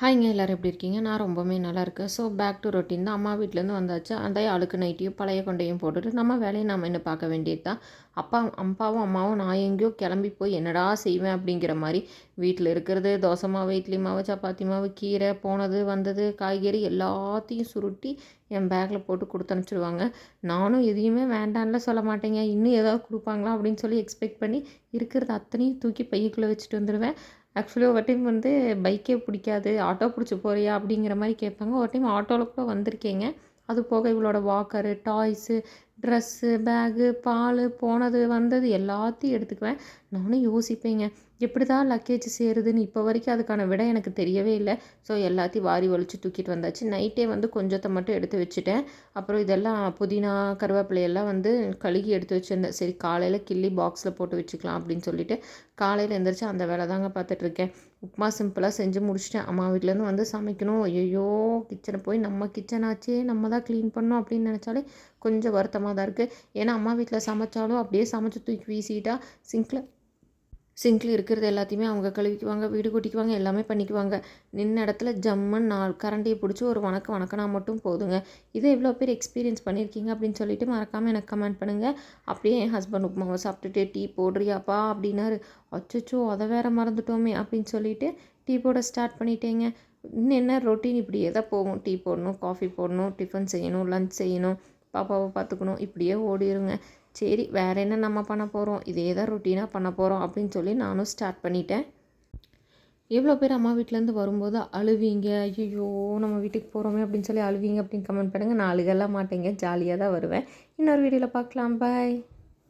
ஹாய்ங்க எல்லோரும் எப்படி இருக்கீங்க? நான் ரொம்பவுமே நல்லா இருக்கேன். ஸோ பேக் டு ரொட்டீன் தான். அம்மா வீட்லேருந்து வந்தாச்சு. அந்த அழுக்கு நைட்டியும் பழைய கொண்டையும் போட்டுட்டு நம்ம வேலையை நம்ம என்ன பார்க்க வேண்டியது தான். அப்பாவும் அம்மாவும் நான் எங்கேயோ கிளம்பி போய் என்னடா செய்வேன் அப்படிங்கிற மாதிரி வீட்டில் இருக்கிறது தோசை மாவு, இட்லி மாவு, சப்பாத்தி மாவு, கீரை போனது வந்தது காய்கறி எல்லாத்தையும் சுருட்டி என் பேக்கில் போட்டு கொடுத்து அனுப்பிச்சிடுவாங்க. நானும் எதையுமே வேண்டான்லாம் சொல்ல மாட்டேங்க. இன்னும் ஏதாவது கொடுப்பாங்களா அப்படின்னு சொல்லி எக்ஸ்பெக்ட் பண்ணி இருக்கிறது அத்தனையும் தூக்கி பைக்குள்ளே வச்சுட்டு வந்துடுவேன். ஆக்சுவலி ஒரு டைம் வந்து பைக்கே பிடிக்காது, ஆட்டோ பிடிச்சி போறியா அப்படிங்கிற மாதிரி கேட்பாங்க. ஒரு டைம் ஆட்டோவில் கூட வந்திருக்கேங்க. அது போக இவளோட வாக்கரு, டாய்ஸு, ட்ரெஸ்ஸு, பேகு, பால் போனது வந்தது எல்லாத்தையும் எடுத்துக்குவேன். நானும் யோசிப்பேங்க, எப்படி தான் லக்கேஜ் சேருதுன்னு. இப்போ வரைக்கும் அதுக்கான விடை எனக்கு தெரியவே இல்லை. ஸோ எல்லாத்தையும் வாரி ஒழிச்சு தூக்கிட்டு வந்தாச்சு. நைட்டே வந்து கொஞ்சத்தை மட்டும் எடுத்து வச்சுட்டேன். அப்புறம் இதெல்லாம் புதினா, கருவேப்பிலையெல்லாம் வந்து கழுகி எடுத்து வச்சுருந்தேன். சரி காலையில் கிள்ளி பாக்ஸில் போட்டு வச்சுக்கலாம் அப்படின்னு சொல்லிட்டு காலையில் எழுந்திரிச்சு அந்த வேலை தாங்க பார்த்துட்ருக்கேன். உப்புமா சிம்பிளாக செஞ்சு முடிச்சிட்டேன். அம்மா வீட்டிலேருந்து வந்து சமைக்கணும். ஐயோ, கிச்சனை போய் நம்ம கிச்சனாச்சே நம்ம தான் க்ளீன் பண்ணோம் அப்படின்னு நினச்சாலே கொஞ்சம் வருத்தமாக தான் இருக்குது. ஏன்னா அம்மா வீட்டில் சமைச்சாலும் அப்படியே சமைச்சு தூக்கி வீசிட்டா சிங்கில் இருக்கிறது எல்லாத்தையுமே அவங்க கழுவிக்குவாங்க, வீடு கூட்டிக்குவாங்க, எல்லாமே பண்ணிக்குவாங்க. நின்ன இடத்துல ஜம்முன்னு கரண்டியை பிடிச்சி ஒரு வணக்கம்னா மட்டும் போதுங்க. இதை எவ்வளோ பேர் எக்ஸ்பீரியன்ஸ் பண்ணியிருக்கீங்க அப்படின்னு சொல்லிட்டு மறக்காமல் எனக்கு கமெண்ட் பண்ணுங்கள். அப்படியே என் ஹஸ்பண்ட் உப்புமாவை சாப்பிட்டுட்டு டீ போடுறியாப்பா அப்படின்னாரு. அச்சோ அதை வேற மறந்துட்டோமே அப்படின்னு சொல்லிட்டு டீ போட ஸ்டார்ட் பண்ணிட்டேங்க. இன்னும் என்ன ரொட்டீன் இப்படியே தான் போகும். டீ போடணும், காஃபி போடணும், டிஃபன் செய்யணும், லஞ்ச் செய்யணும், பாப்பாவை பார்த்துக்கணும், இப்படியே ஓடிடுங்க. சரி வேறு என்ன நம்ம பண்ண போகிறோம், இதே தான் ரொட்டீனாக பண்ண போகிறோம் அப்படின்னு சொல்லி நானும் ஸ்டார்ட் பண்ணிட்டேன். எவ்வளோ பேர் அம்மா வீட்டிலேருந்து வரும்போது அழுவீங்க, ஐயோ நம்ம வீட்டுக்கு போகிறோமே அப்படின்னு சொல்லி அழுவீங்க அப்படின்னு கமெண்ட் பண்ணுங்கள். நான் அழுகலாம் மாட்டேங்க, ஜாலியாக தான் வருவேன். இன்னொரு வீடியோவில் பார்க்கலாம். பாய்.